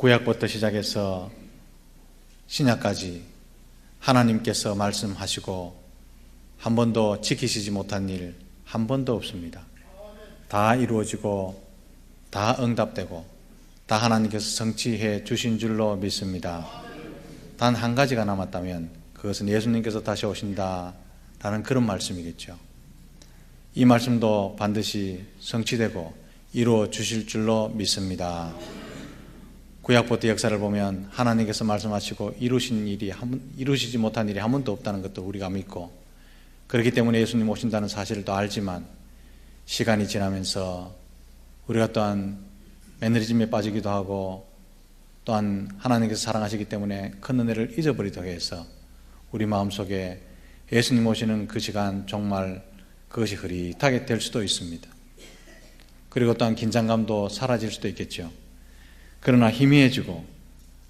구약부터 시작해서 신약까지 하나님께서 말씀하시고 한 번도 지키시지 못한 일 한 번도 없습니다. 다 이루어지고 다 응답되고 다 하나님께서 성취해 주신 줄로 믿습니다. 단 한 가지가 남았다면 그것은 예수님께서 다시 오신다라는 그런 말씀이겠죠. 이 말씀도 반드시 성취되고 이루어 주실 줄로 믿습니다. 구약부터 역사를 보면 하나님께서 말씀하시고 이루시지 못한 일이 한 번도 없다는 것도 우리가 믿고, 그렇기 때문에 예수님 오신다는 사실을 또 알지만 시간이 지나면서 우리가 또한 매너리즘에 빠지기도 하고 또한 하나님께서 사랑하시기 때문에 큰 은혜를 잊어버리기도 해서 우리 마음속에 예수님 오시는 그 시간 정말 그것이 흐릿하게 될 수도 있습니다. 그리고 또한 긴장감도 사라질 수도 있겠죠. 그러나 희미해지고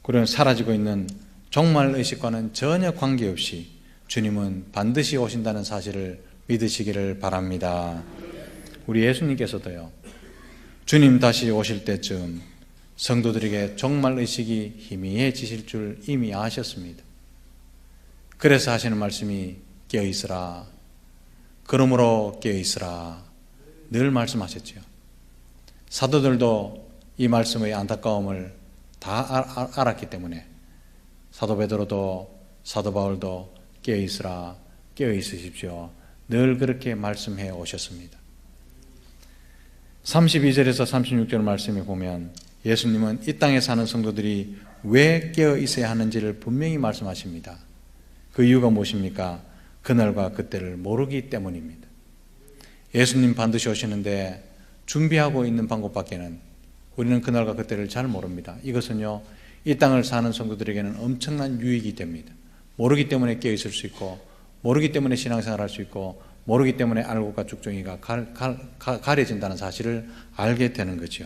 그리고 사라지고 있는 종말 의식과는 전혀 관계없이 주님은 반드시 오신다는 사실을 믿으시기를 바랍니다. 우리 예수님께서도요, 주님 다시 오실 때쯤 성도들에게 종말 의식이 희미해지실 줄 이미 아셨습니다. 그래서 하시는 말씀이 깨어있으라, 그러므로 깨어있으라 늘 말씀하셨죠. 사도들도 이 말씀의 안타까움을 다 알았기 때문에 사도 베드로도 사도 바울도 깨어있으라, 깨어있으십시오 늘 그렇게 말씀해 오셨습니다. 32절에서 36절 말씀에 보면 예수님은 이 땅에 사는 성도들이 왜 깨어있어야 하는지를 분명히 말씀하십니다. 그 이유가 무엇입니까? 그날과 그때를 모르기 때문입니다. 예수님 반드시 오시는데 준비하고 있는 방법밖에는 우리는 그날과 그때를 잘 모릅니다. 이것은요, 이 땅을 사는 성도들에게는 엄청난 유익이 됩니다. 모르기 때문에 깨어있을 수 있고, 모르기 때문에 신앙생활 할 수 있고, 모르기 때문에 알곡과 쭉종이가 가려진다는 사실을 알게 되는 거죠.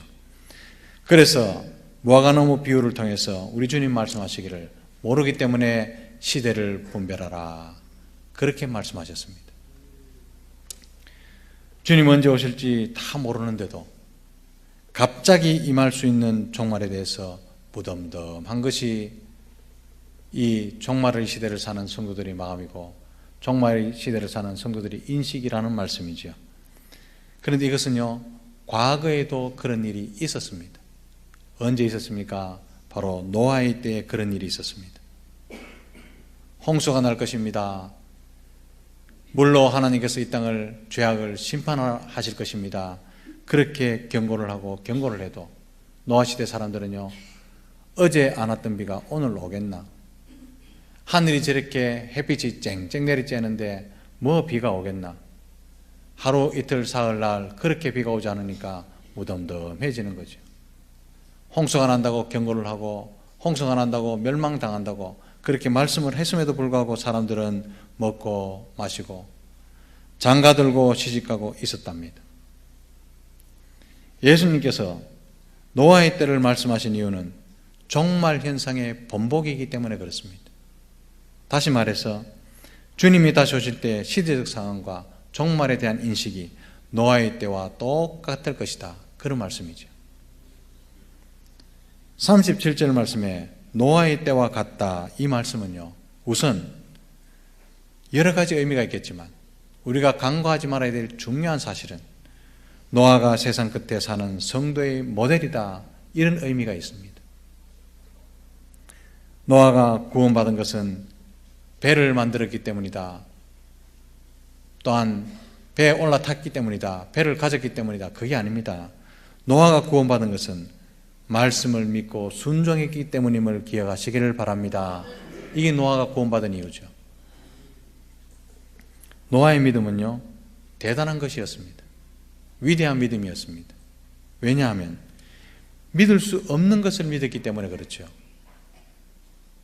그래서 무화과나무 비유를 통해서 우리 주님 말씀하시기를 모르기 때문에 시대를 분별하라 그렇게 말씀하셨습니다. 주님 언제 오실지 다 모르는데도 갑자기 임할 수 있는 종말에 대해서 무덤덤한 것이 이 종말의 시대를 사는 성도들의 마음이고 종말의 시대를 사는 성도들의 인식이라는 말씀이죠. 그런데 이것은요, 과거에도 그런 일이 있었습니다. 언제 있었습니까? 바로 노아의 때에 그런 일이 있었습니다. 홍수가 날 것입니다. 물로 하나님께서 이 땅을 죄악을 심판하실 것입니다. 그렇게 경고를 하고 경고를 해도 노아 시대 사람들은요, 어제 안 왔던 비가 오늘 오겠나? 하늘이 저렇게 햇빛이 쨍쨍 내리쬐는데 뭐 비가 오겠나? 하루 이틀 사흘날 그렇게 비가 오지 않으니까 무덤덤해지는 거죠. 홍수가 난다고 경고를 하고 홍수가 난다고 멸망당한다고 그렇게 말씀을 했음에도 불구하고 사람들은 먹고 마시고 장가들고 시집가고 있었답니다. 예수님께서 노아의 때를 말씀하신 이유는 종말 현상의 번복이기 때문에 그렇습니다. 다시 말해서 주님이 다시 오실 때 시대적 상황과 종말에 대한 인식이 노아의 때와 똑같을 것이다, 그런 말씀이죠. 37절 말씀에 노아의 때와 같다, 이 말씀은요, 우선 여러 가지 의미가 있겠지만 우리가 간과하지 말아야 될 중요한 사실은 노아가 세상 끝에 사는 성도의 모델이다, 이런 의미가 있습니다. 노아가 구원받은 것은 배를 만들었기 때문이다, 또한 배에 올라탔기 때문이다, 배를 가졌기 때문이다, 그게 아닙니다. 노아가 구원받은 것은 말씀을 믿고 순종했기 때문임을 기억하시기를 바랍니다. 이게 노아가 구원받은 이유죠. 노아의 믿음은요, 대단한 것이었습니다. 위대한 믿음이었습니다. 왜냐하면 믿을 수 없는 것을 믿었기 때문에 그렇죠.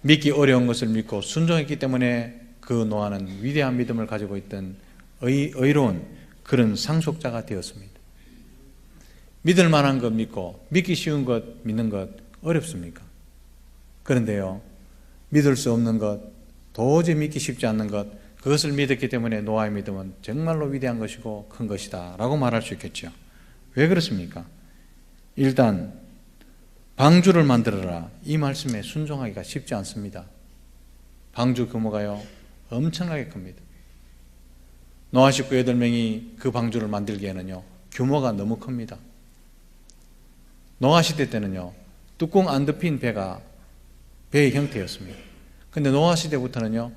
믿기 어려운 것을 믿고 순종했기 때문에 그 노아는 위대한 믿음을 가지고 있던 의로운 그런 상속자가 되었습니다. 믿을 만한 것 믿고 믿기 쉬운 것 믿는 것 어렵습니까? 그런데요, 믿을 수 없는 것, 도저히 믿기 쉽지 않는 것, 그것을 믿었기 때문에 노아의 믿음은 정말로 위대한 것이고 큰 것이다 라고 말할 수 있겠죠. 왜 그렇습니까? 일단 방주를 만들어라. 이 말씀에 순종하기가 쉽지 않습니다. 방주 규모가요 엄청나게 큽니다. 노아 식구 8명이 그 방주를 만들기에는요 규모가 너무 큽니다. 노아 시대 때는요 뚜껑 안 덮인 배가 배의 형태였습니다. 근데 노아 시대부터는요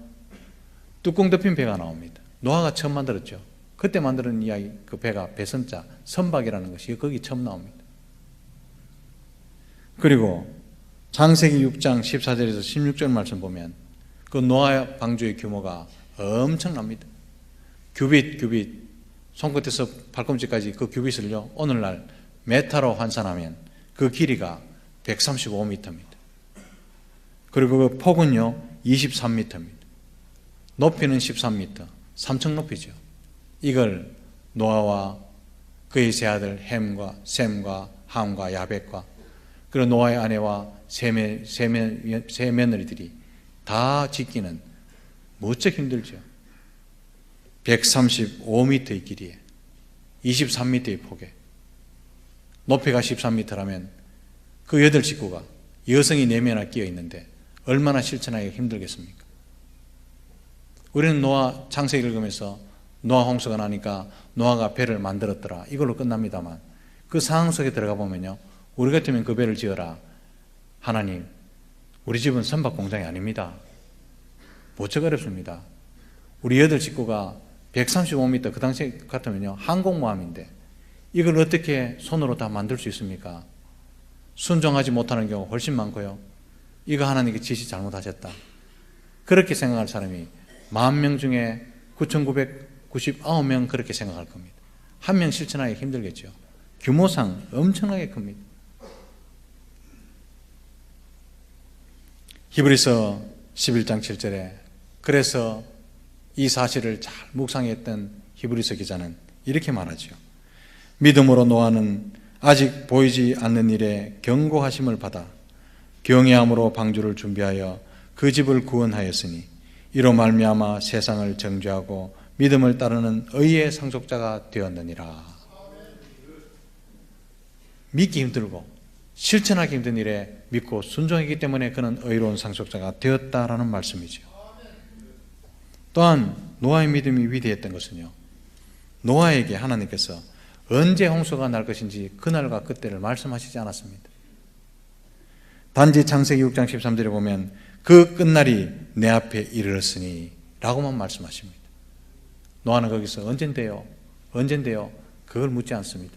뚜껑 덮인 배가 나옵니다. 노아가 처음 만들었죠. 그때 만드는 이야기, 그 배가 배선자, 선박이라는 것이 거기 처음 나옵니다. 그리고 창세기 6장 14절에서 16절 말씀 보면 그 노아 방주의 규모가 엄청납니다. 규빗, 손끝에서 발꿈치까지 그 규빗을요 오늘날 메타로 환산하면 그 길이가 135m입니다. 그리고 그 폭은요 23m입니다. 높이는 13m, 3층 높이죠. 이걸 노아와 그의 세 아들 햄과 셈과 함과 야벳과 그리고 노아의 아내와 세 며느리들이 다 짓기는 무척 힘들죠. 135m의 길이에 23m의 폭에 높이가 13m라면 그 8식구가 여성이 4명이나 끼어 있는데 얼마나 실천하기가 힘들겠습니까? 우리는 노아 창세기 읽으면서 노아 홍수가 나니까 노아가 배를 만들었더라 이걸로 끝납니다만 그 상황 속에 들어가 보면요 우리 같으면 그 배를 지어라. 하나님, 우리 집은 선박 공장이 아닙니다. 무척 어렵습니다. 우리 8식구가 135m 그 당시 같으면요 항공모함인데 이걸 어떻게 손으로 다 만들 수 있습니까? 순종하지 못하는 경우가 훨씬 많고요. 이거 하나님께 지시 잘못하셨다. 그렇게 생각할 사람이 10,000명 중에 9,999명 그렇게 생각할 겁니다. 한 명 실천하기 힘들겠죠. 규모상 엄청나게 큽니다. 히브리서 11장 7절에 그래서 이 사실을 잘 묵상했던 히브리서 기자는 이렇게 말하죠. 믿음으로 노아는 아직 보이지 않는 일에 경고하심을 받아 경외함으로 방주를 준비하여 그 집을 구원하였으니 이로 말미암아 세상을 정죄하고 믿음을 따르는 의의 상속자가 되었느니라. 믿기 힘들고 실천하기 힘든 일에 믿고 순종했기 때문에 그는 의로운 상속자가 되었다라는 말씀이죠. 또한 노아의 믿음이 위대했던 것은요 노아에게 하나님께서 언제 홍수가 날 것인지 그날과 그때를 말씀하시지 않았습니다. 단지 창세기 6장 13절에 보면 그 끝날이 내 앞에 이르렀으니 라고만 말씀하십니다. 노아는 거기서 언젠데요? 그걸 묻지 않습니다.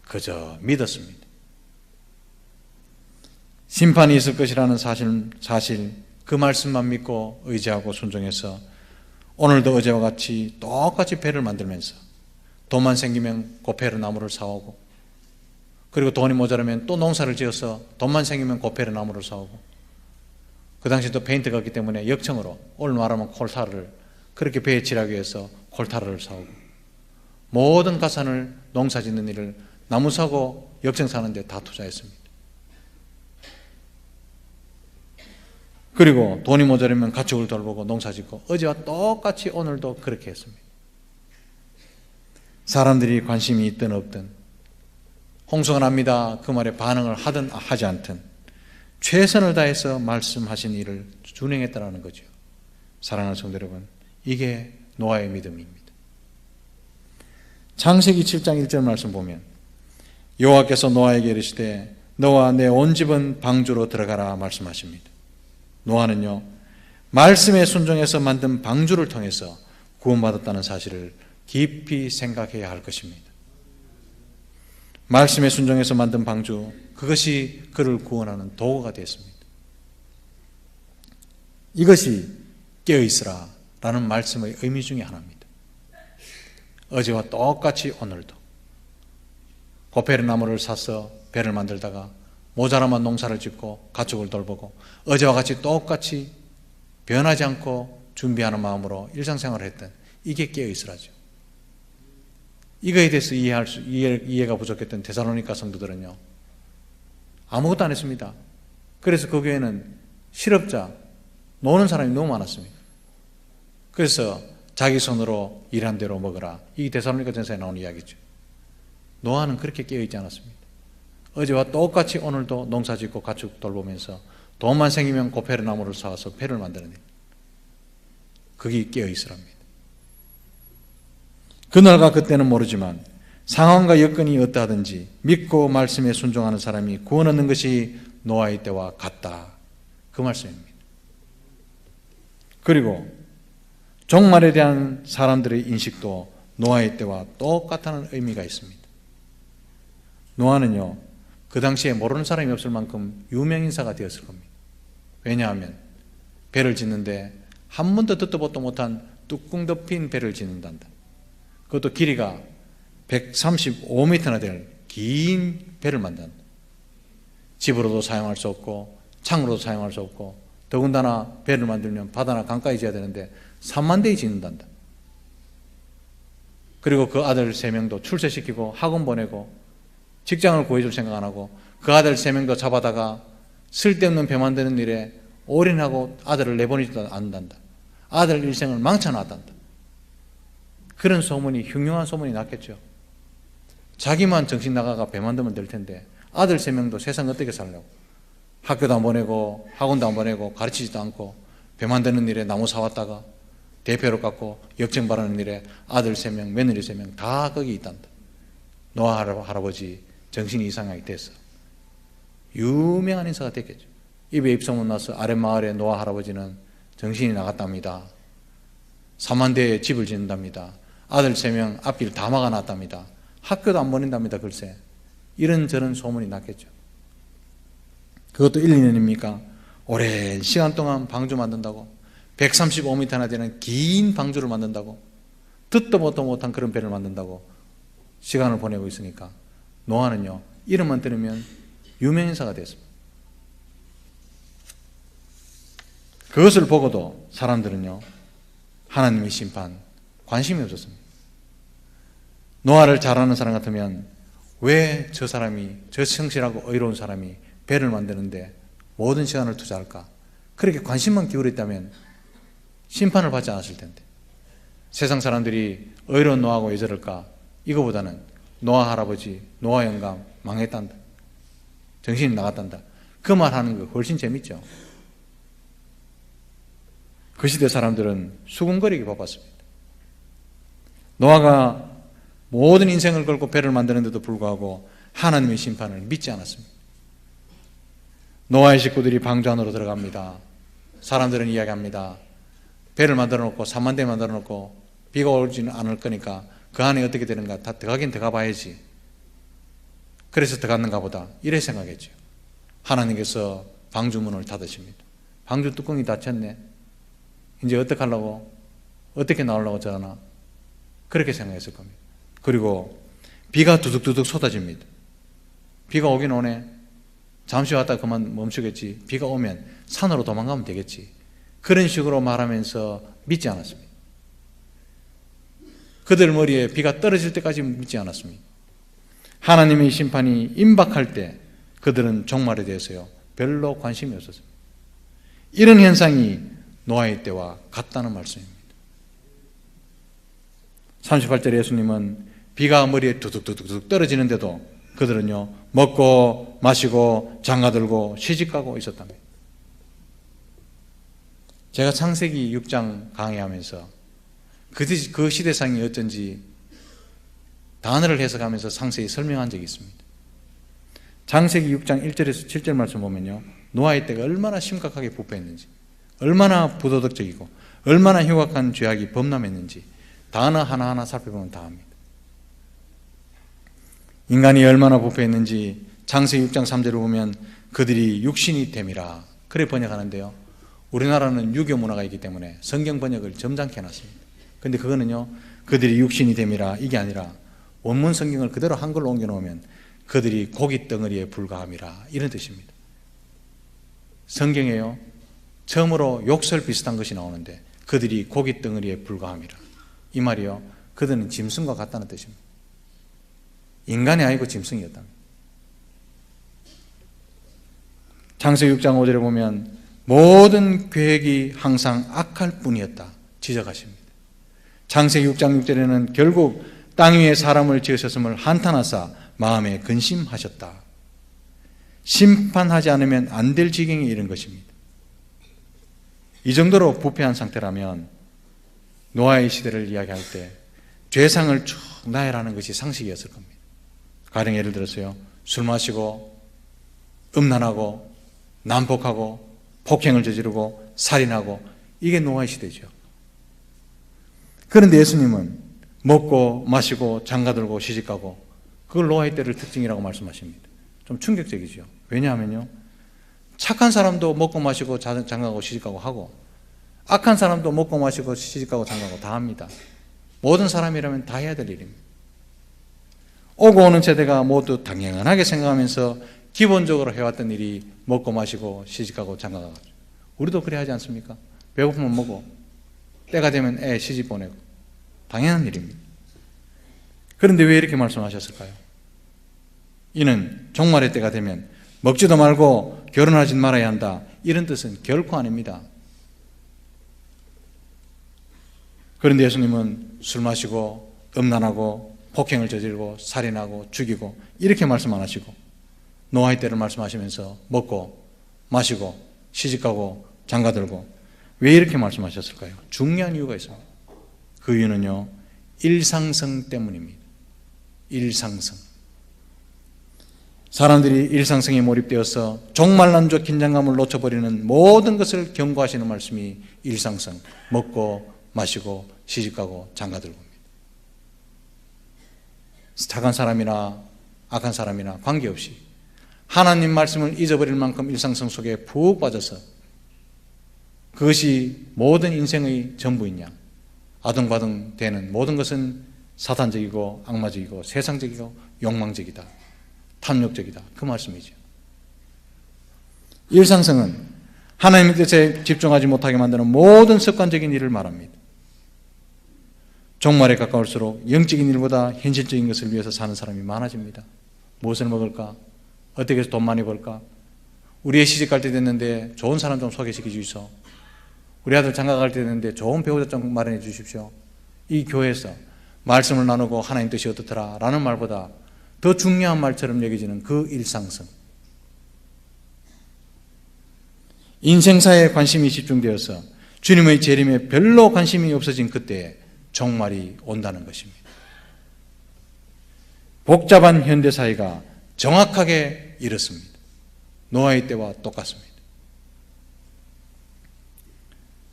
그저 믿었습니다. 심판이 있을 것이라는 사실 그 말씀만 믿고 의지하고 순종해서 오늘도 어제와 같이 똑같이 배를 만들면서 돈만 생기면 고페르 나무를 사오고 그리고 돈이 모자라면 또 농사를 지어서 돈만 생기면 고페르 나무를 사오고 그 당시 또 페인트가 없기 때문에 역청으로 오늘 말하면 콜타를 그렇게 배에 칠하기 위해서 콜타를 사오고 모든 가산을 농사 짓는 일을 나무 사고 역청 사는데 다 투자했습니다. 그리고 돈이 모자라면 가축을 돌보고 농사 짓고 어제와 똑같이 오늘도 그렇게 했습니다. 사람들이 관심이 있든 없든 홍수가 납니다 그 말에 반응을 하든 하지 않든 최선을 다해서 말씀하신 일을 준행했다는 거죠. 사랑하는 성도 여러분, 이게 노아의 믿음입니다. 창세기 7장 1절 말씀 보면 여호와께서 노아에게 이르시되 너와 내 온 집은 방주로 들어가라 말씀하십니다. 노아는요 말씀에 순종해서 만든 방주를 통해서 구원받았다는 사실을 깊이 생각해야 할 것입니다. 말씀에 순종해서 만든 방주, 그것이 그를 구원하는 도구가 되었습니다. 이것이 깨어있으라 라는 말씀의 의미 중에 하나입니다. 어제와 똑같이 오늘도 고페르 나무를 사서 배를 만들다가 모자라만 농사를 짓고 가축을 돌보고 어제와 같이 똑같이 변하지 않고 준비하는 마음으로 일상생활을 했던 이게 깨어있으라죠. 이거에 대해서 이해가 부족했던 데살로니가 성도들은요 아무것도 안 했습니다. 그래서 그 교회는 실업자, 노는 사람이 너무 많았습니다. 그래서 자기 손으로 일한 대로 먹으라. 이 데살로니가 전서에 나오는 이야기죠. 노아는 그렇게 깨어있지 않았습니다. 어제와 똑같이 오늘도 농사 짓고 가축 돌보면서 돈만 생기면 고페르 나무를 사와서 배를 만드는 일. 거기 깨어 있으랍니다. 그날과 그때는 모르지만 상황과 여건이 어떠하든지 믿고 말씀에 순종하는 사람이 구원 얻는 것이 노아의 때와 같다. 그 말씀입니다. 그리고 종말에 대한 사람들의 인식도 노아의 때와 똑같다는 의미가 있습니다. 노아는요, 그 당시에 모르는 사람이 없을 만큼 유명인사가 되었을 겁니다. 왜냐하면 배를 짓는데 한 번도 듣도 보도 못한 뚜껑 덮인 배를 짓는단다. 그것도 길이가 135m나 될 긴 배를 만든다. 집으로도 사용할 수 없고 창으로도 사용할 수 없고 더군다나 배를 만들면 바다나 강가에 지어야 되는데 3만 대에 짓는단다. 그리고 그 아들 3명도 출세시키고 학원 보내고 직장을 구해줄 생각 안 하고 그 아들 3명도 잡아다가 쓸데없는 배 만드는 일에 올인하고 아들을 내보내지도 않는단다. 아들 일생을 망쳐놨단다. 그런 소문이, 흉흉한 소문이 났겠죠. 자기만 정신 나가가 배 만들면 될 텐데 아들 3명도 세상 어떻게 살려고, 학교도 안 보내고 학원도 안 보내고 가르치지도 않고 배 만드는 일에 나무 사왔다가 대표로 깎고 역정 바라는 일에 아들 3명, 며느리 3명 다 거기 있단다. 노아 할아버지 정신이 이상하게 됐어. 유명한 인사가 됐겠죠. 입에 입소문 나서 아랫마을의 노아 할아버지는 정신이 나갔답니다. 3만 대의 집을 짓는답니다. 아들 3명 앞길 다 막아놨답니다. 학교도 안 보낸답니다. 글쎄, 이런저런 소문이 났겠죠. 그것도 1, 2년입니까? 오랜 시간 동안 방주 만든다고, 135m나 되는 긴 방주를 만든다고, 듣도 보도 못한 그런 배를 만든다고 시간을 보내고 있으니까 노아는요, 이름만 들으면 유명인사가 됐습니다. 그것을 보고도 사람들은요, 하나님의 심판 관심이 없었습니다. 노아를 잘 아는 사람 같으면 왜 저 사람이, 저 성실하고 의로운 사람이 배를 만드는데 모든 시간을 투자할까? 그렇게 관심만 기울였다면 심판을 받지 않았을 텐데, 세상 사람들이 의로운 노아하고 왜 저럴까? 이거보다는 노아 할아버지, 노아 영감 망했단다, 정신이 나갔단다, 그 말 하는 거 훨씬 재밌죠. 그 시대 사람들은 수군거리기 바빴습니다. 노아가 모든 인생을 걸고 배를 만드는데도 불구하고 하나님의 심판을 믿지 않았습니다. 노아의 식구들이 방주 안으로 들어갑니다. 사람들은 이야기합니다. 배를 만들어 놓고 3만 대 만들어 놓고 비가 오지는 않을 거니까 그 안에 어떻게 되는가, 다 들어가긴 들어가 봐야지. 그래서 들어갔는가 보다, 이래 생각했죠. 하나님께서 방주 문을 닫으십니다. 방주 뚜껑이 닫혔네, 이제 어떡하려고, 어떻게 나오려고 저러나, 그렇게 생각했을 겁니다. 그리고 비가 두둑두둑 쏟아집니다. 비가 오긴 오네, 잠시 왔다 그만 멈추겠지, 비가 오면 산으로 도망가면 되겠지, 그런 식으로 말하면서 믿지 않았습니다. 그들 머리에 비가 떨어질 때까지 믿지 않았습니다. 하나님의 심판이 임박할 때 그들은 종말에 대해서요, 별로 관심이 없었습니다. 이런 현상이 노아의 때와 같다는 말씀입니다. 38절에 예수님은 비가 머리에 두둑두둑 떨어지는데도 그들은요, 먹고 마시고 장가들고 시집가고 있었답니다. 제가 창세기 6장 강의하면서 그 시대상이 어쩐지 단어를 해석하면서 상세히 설명한 적이 있습니다. 창세기 6장 1절에서 7절 말씀 보면요, 노아의 때가 얼마나 심각하게 부패했는지, 얼마나 부도덕적이고 얼마나 흉악한 죄악이 범람했는지 단어 하나하나 살펴보면 다 압니다. 인간이 얼마나 부패했는지 창세기 6장 3절을 보면 그들이 육신이 됨이라, 그래 번역하는데요, 우리나라는 유교 문화가 있기 때문에 성경 번역을 점잖게 해놨습니다. 근데 그거는요, 그들이 육신이 됨이라 이게 아니라 원문 성경을 그대로 한글로 옮겨놓으면 그들이 고기 덩어리에 불과함이라, 이런 뜻입니다. 성경에요, 처음으로 욕설 비슷한 것이 나오는데 그들이 고기 덩어리에 불과함이라, 이 말이요, 그들은 짐승과 같다는 뜻입니다. 인간이 아니고 짐승이었답니다. 창세기 6장 5절에 보면 모든 계획이 항상 악할 뿐이었다 지적하십니다. 창세기 6장 6절에는 결국 땅 위에 사람을 지으셨음을 한탄하사 마음에 근심하셨다. 심판하지 않으면 안 될 지경에 이른 것입니다. 이 정도로 부패한 상태라면 노아의 시대를 이야기할 때 죄상을 쭉 나열하는 것이 상식이었을 겁니다. 가령 예를 들어서요, 술 마시고 음란하고 난폭하고 폭행을 저지르고 살인하고, 이게 노아의 시대죠. 그런데 예수님은 먹고 마시고 장가들고 시집가고, 그걸 노아의 때를 특징이라고 말씀하십니다. 좀 충격적이죠. 왜냐하면요, 착한 사람도 먹고 마시고 장가가고 시집가고 하고, 악한 사람도 먹고 마시고 시집가고 장가가고 다 합니다. 모든 사람이라면 다 해야 될 일입니다. 오고 오는 세대가 모두 당연하게 생각하면서 기본적으로 해왔던 일이 먹고 마시고 시집가고 장가가고, 우리도 그래 하지 않습니까? 배고프면 먹고 때가 되면 애 시집 보내고, 당연한 일입니다. 그런데 왜 이렇게 말씀하셨을까요? 이는 종말의 때가 되면 먹지도 말고 결혼하지 말아야 한다, 이런 뜻은 결코 아닙니다. 그런데 예수님은 술 마시고 음란하고 폭행을 저지르고 살인하고 죽이고 이렇게 말씀 안 하시고, 노아의 때를 말씀하시면서 먹고 마시고 시집가고 장가들고, 왜 이렇게 말씀하셨을까요? 중요한 이유가 있습니다. 그 이유는요, 일상성 때문입니다. 일상성. 사람들이 일상성에 몰입되어서 종말난조 긴장감을 놓쳐버리는 모든 것을 경고하시는 말씀이 일상성, 먹고 마시고 시집가고 장가들고입니다. 착한 사람이나 악한 사람이나 관계없이 하나님 말씀을 잊어버릴 만큼 일상성 속에 푹 빠져서 그것이 모든 인생의 전부인 양 아등바등 되는 모든 것은 사탄적이고 악마적이고 세상적이고 욕망적이다, 탐욕적이다, 그 말씀이죠. 일상성은 하나님의 뜻에 집중하지 못하게 만드는 모든 습관적인 일을 말합니다. 종말에 가까울수록 영적인 일보다 현실적인 것을 위해서 사는 사람이 많아집니다. 무엇을 먹을까? 어떻게 해서 돈 많이 벌까? 우리 애 시집 갈 때 됐는데 좋은 사람 좀 소개시켜 주십시오. 우리 아들 장가 갈 때 됐는데 좋은 배우자 좀 마련해 주십시오. 이 교회에서 말씀을 나누고 하나님 뜻이 어떻더라 라는 말보다 더 중요한 말처럼 여겨지는 그 일상성, 인생사에 관심이 집중되어서 주님의 재림에 별로 관심이 없어진 그때에 종말이 온다는 것입니다. 복잡한 현대사회가 정확하게 이렇습니다. 노아의 때와 똑같습니다.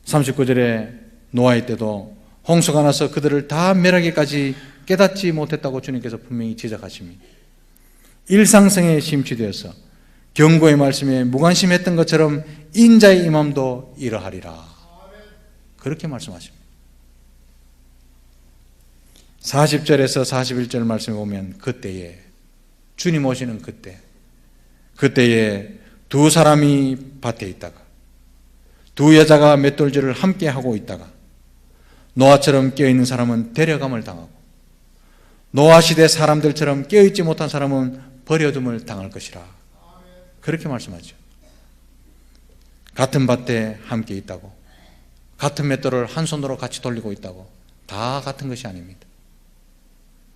39절에 노아의 때도 홍수가 나서 그들을 다 멸하기까지 깨닫지 못했다고 주님께서 분명히 지적하십니다. 일상성에 심취되어서 경고의 말씀에 무관심했던 것처럼 인자의 임함도 이러하리라, 그렇게 말씀하십니다. 40절에서 41절 말씀에 보면 그때에, 주님 오시는 그때에 두 사람이 밭에 있다가 두 여자가 맷돌질을 함께 하고 있다가 노아처럼 깨어있는 사람은 데려감을 당하고 노아 시대 사람들처럼 깨어있지 못한 사람은 버려둠을 당할 것이라, 그렇게 말씀하죠. 같은 밭에 함께 있다고, 같은 맷돌을 한 손으로 같이 돌리고 있다고, 다 같은 것이 아닙니다.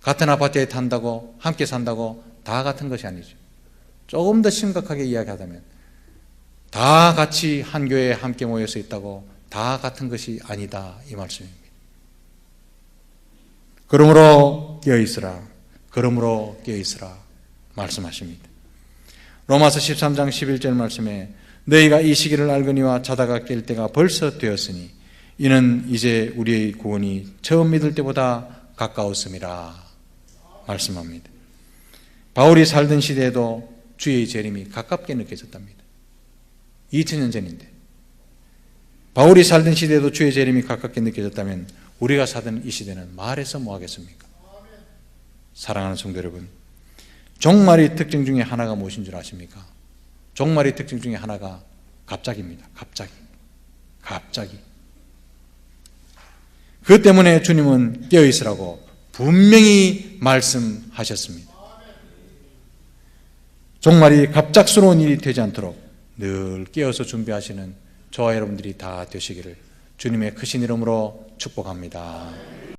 같은 아파트에 산다고, 함께 산다고 다 같은 것이 아니죠. 조금 더 심각하게 이야기하자면 다 같이 한 교회에 함께 모여서 있다고 다 같은 것이 아니다, 이 말씀입니다. 그러므로 깨어있으라, 그러므로 깨어있으라 말씀하십니다. 로마서 13장 11절 말씀에 너희가 이 시기를 알거니와 자다가 깰 때가 벌써 되었으니 이는 이제 우리의 구원이 처음 믿을 때보다 가까웠음이라 말씀합니다. 바울이 살던 시대에도 주의 재림이 가깝게 느껴졌답니다. 2000년 전인데 바울이 살던 시대에도 주의 재림이 가깝게 느껴졌다면 우리가 사는 이 시대는 말해서 뭐 하겠습니까? 사랑하는 성도 여러분, 종말의 특징 중에 하나가 무엇인 줄 아십니까? 종말의 특징 중에 하나가 갑자기입니다. 갑자기. 그 때문에 주님은 깨어있으라고 분명히 말씀하셨습니다. 종말이 갑작스러운 일이 되지 않도록 늘 깨어서 준비하시는 저와 여러분들이 다 되시기를 주님의 크신 이름으로 축복합니다.